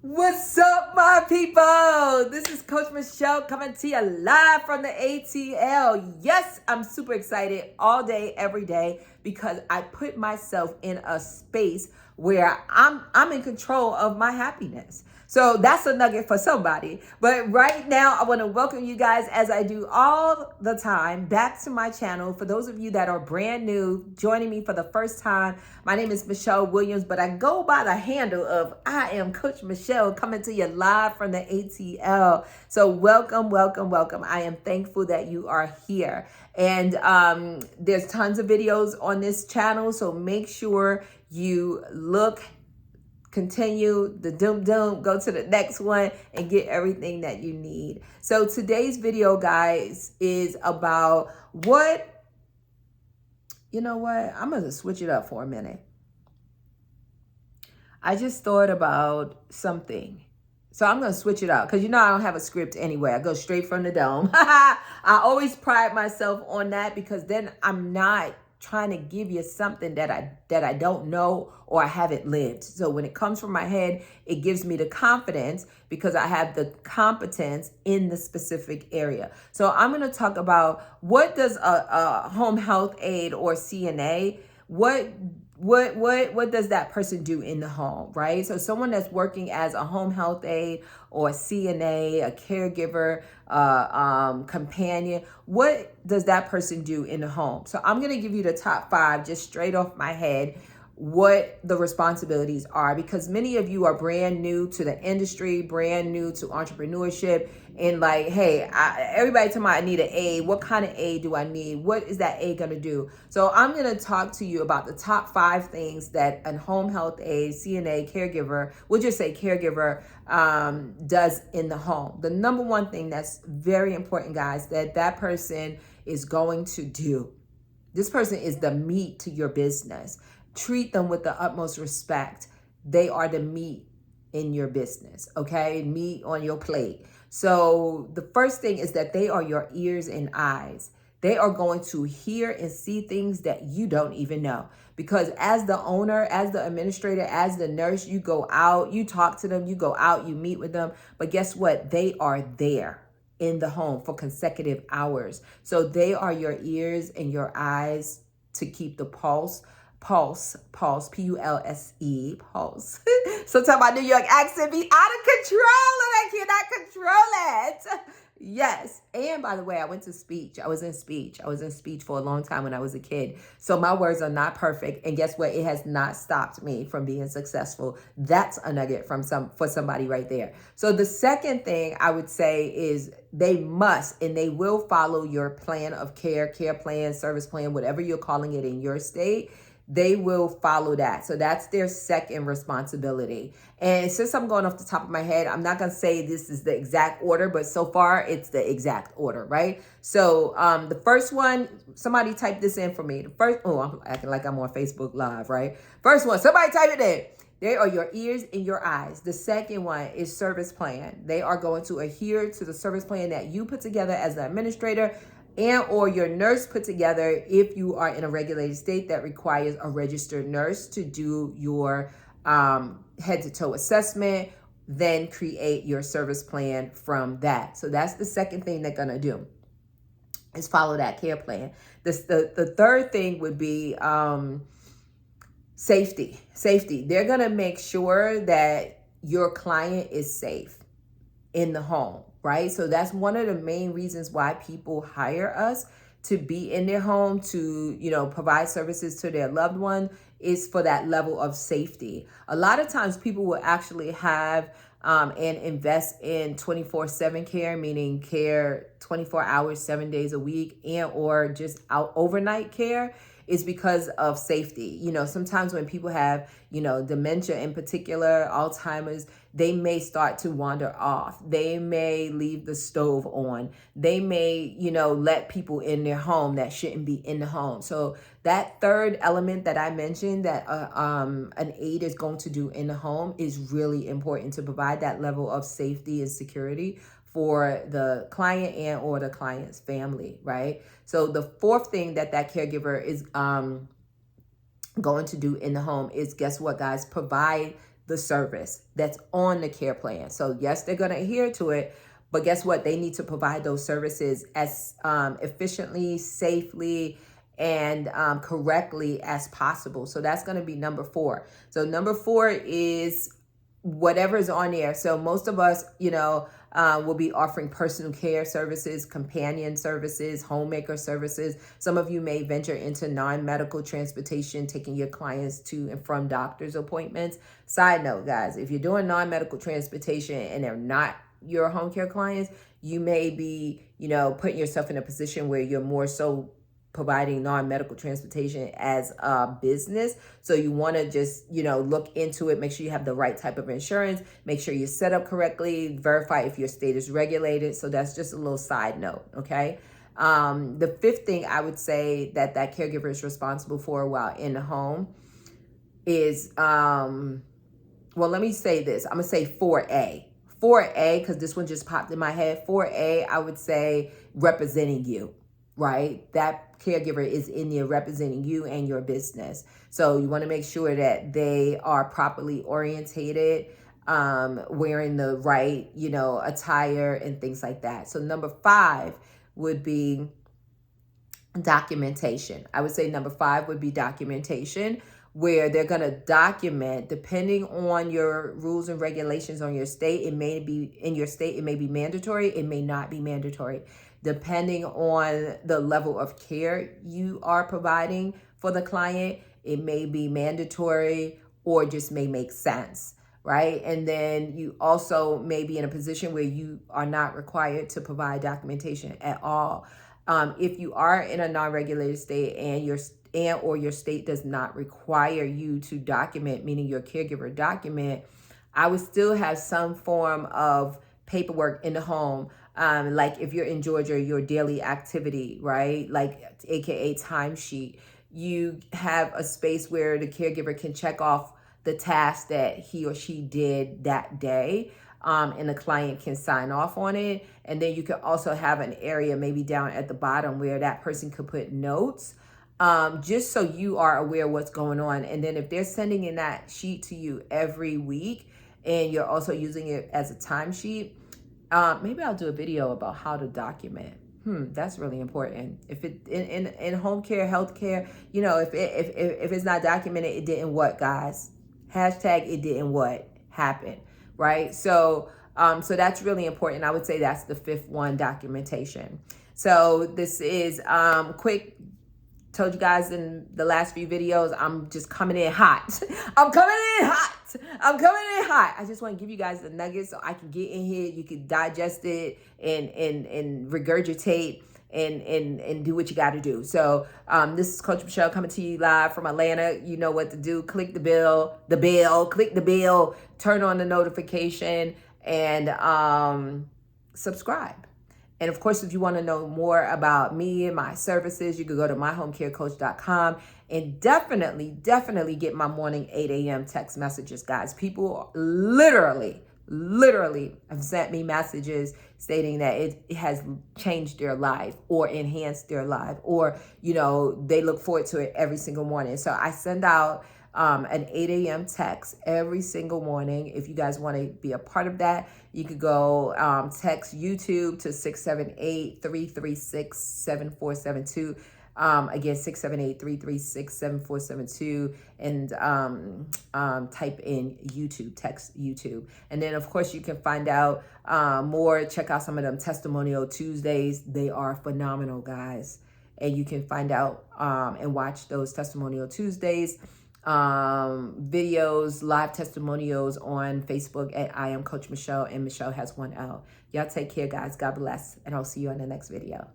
What's up, my people? This is Coach Michele coming to you live from the ATL. Yes, I'm super excited all day, every day, because I put myself in a space where I'm in control of my happiness. So that's a nugget for somebody. But right now, I want to welcome you guys, as I do all the time, back to my channel. For those of you that are brand new, joining me for the first time, my name is Michele Williams, but I go by the handle of I am Coach Michele, coming to you live from the ATL. So welcome, welcome, welcome. I am thankful that you are here. And there's tons of videos on this channel, so make sure you continue the go to the next one and get everything that you need. So today's video, guys, is about I'm going to switch it up for a minute. I just thought about something. So I'm going to switch it out because I don't have a script anyway. I go straight from the dome. I always pride myself on that because then I'm not trying to give you something that I don't know or I haven't lived. So when it comes from my head, it gives me the confidence because I have the competence in the specific area. So I'm going to talk about what does a home health aide or CNA, what does that person do in the home, right? So someone that's working as a home health aide or a CNA, a caregiver, companion, what does that person do in the home? So I'm going to give you the top 5 just straight off my head, what the responsibilities are, because many of you are brand new to the industry, brand new to entrepreneurship, and like, hey, everybody tell me I need an aide. What kind of aide do I need? What is that aide gonna do? So I'm gonna talk to you about the top 5 things that a home health aide, CNA, caregiver, we'll just say caregiver, does in the home. The number one thing that's very important, guys, that person is going to do. This person is the meat to your business. Treat them with the utmost respect. They are the meat in your business, okay? Meat on your plate. So the first thing is that they are your ears and eyes. They are going to hear and see things that you don't even know. Because as the owner, as the administrator, as the nurse, you go out, you talk to them, you go out, you meet with them. But guess what? They are there in the home for consecutive hours. So they are your ears and your eyes to keep the pulse, P-U-L-S-E, pulse. Sometimes my New York accent be out of control and I cannot control it. Yes. And by the way, I went to speech. I was in speech for a long time when I was a kid. So my words are not perfect. And guess what? It has not stopped me from being successful. That's a nugget for somebody right there. So the second thing I would say is they must and they will follow your plan of care plan, service plan, whatever you're calling it in your state. They will follow that. So that's their second responsibility. And since I'm going off the top of my head, I'm not going to say this is the exact order, but so far it's the exact order, right? So the first one, somebody type this in for me. I'm acting like I'm on Facebook Live, right? First one, somebody type it in. They are your ears and your eyes. The second one is service plan. They are going to adhere to the service plan that you put together as the administrator and or your nurse put together if you are in a regulated state that requires a registered nurse to do your head to toe assessment, then create your service plan from that. So that's the second thing they're gonna do is follow that care plan. The third thing would be safety. They're gonna make sure that your client is safe in the home, right? So that's one of the main reasons why people hire us to be in their home, to, provide services to their loved one, is for that level of safety. A lot of times people will actually have and invest in 24/7 care, meaning care 24 hours, 7 days a week, and or just out overnight care, is because of safety. Sometimes when people have, dementia in particular, Alzheimer's, they may start to wander off. They may leave the stove on. They may, let people in their home that shouldn't be in the home. So that third element that I mentioned that an aide is going to do in the home is really important to provide that level of safety and security for the client and or the client's family, right? So the fourth thing that caregiver is going to do in the home is, guess what, guys? Provide the service that's on the care plan. So yes, they're going to adhere to it, but guess what? They need to provide those services as efficiently, safely, and correctly as possible. So that's going to be number 4. So number 4 is whatever's on there. So most of us, will be offering personal care services, companion services, homemaker services. Some of you may venture into non-medical transportation, taking your clients to and from doctor's appointments. Side note, guys, if you're doing non-medical transportation and they're not your home care clients, you may be, putting yourself in a position where you're more so providing non-medical transportation as a business. So you want to just, look into it, make sure you have the right type of insurance, make sure you're set up correctly, verify if your state is regulated. So that's just a little side note, okay? The 5th thing I would say that caregiver is responsible for while in the home is, well, let me say this. I'm going to say 4A. 4A, because this one just popped in my head. 4A, I would say representing you. Right? That caregiver is in there representing you and your business. So you want to make sure that they are properly orientated, wearing the right, attire and things like that. So number 5 would be documentation. I would say number 5 would be documentation, where they're going to document, depending on your rules and regulations on your state. It may be in your state, it may be mandatory, it may not be mandatory. Depending on the level of care you are providing for the client, it may be mandatory or just may make sense, right? And then you also may be in a position where you are not required to provide documentation at all. If you are in a non-regulated state and your state does not require you to document, meaning your caregiver document, I would still have some form of paperwork in the home. Like if you're in Georgia, your daily activity, right? Like AKA timesheet. You have a space where the caregiver can check off the task that he or she did that day. And the client can sign off on it. And then you can also have an area maybe down at the bottom where that person could put notes, just so you are aware of what's going on. And then if they're sending in that sheet to you every week and you're also using it as a timesheet, maybe I'll do a video about how to document. That's really important. If it in home care, healthcare, if it's not documented, it didn't what, guys? Hashtag it didn't what happen, right? So that's really important. I would say that's the 5th one, documentation. So this is quick. Told you guys in the last few videos, I'm just coming in hot. I'm coming in hot. I just want to give you guys the nuggets so I can get in here. You can digest it and regurgitate and do what you got to do. So this is Coach Michele coming to you live from Atlanta. You know what to do. Click the bell, click the bell, turn on the notification, and subscribe. And of course, if you want to know more about me and my services, you can go to myhomecarecoach.com and definitely get my morning 8 a.m. text messages, guys. People literally have sent me messages stating that it has changed their life or enhanced their life, or, they look forward to it every single morning. So I send out an 8 a.m. text every single morning. If you guys want to be a part of that, you could go text YouTube to 678-336-7472. Again, 678-336-7472, and type in YouTube, text YouTube. And then, of course, you can find out more. Check out some of them Testimonial Tuesdays. They are phenomenal, guys. And you can find out and watch those Testimonial Tuesdays videos, live testimonials on Facebook at I Am Coach Michele, and Michele has one L. Y'all take care, guys. God bless. And I'll see you on the next video.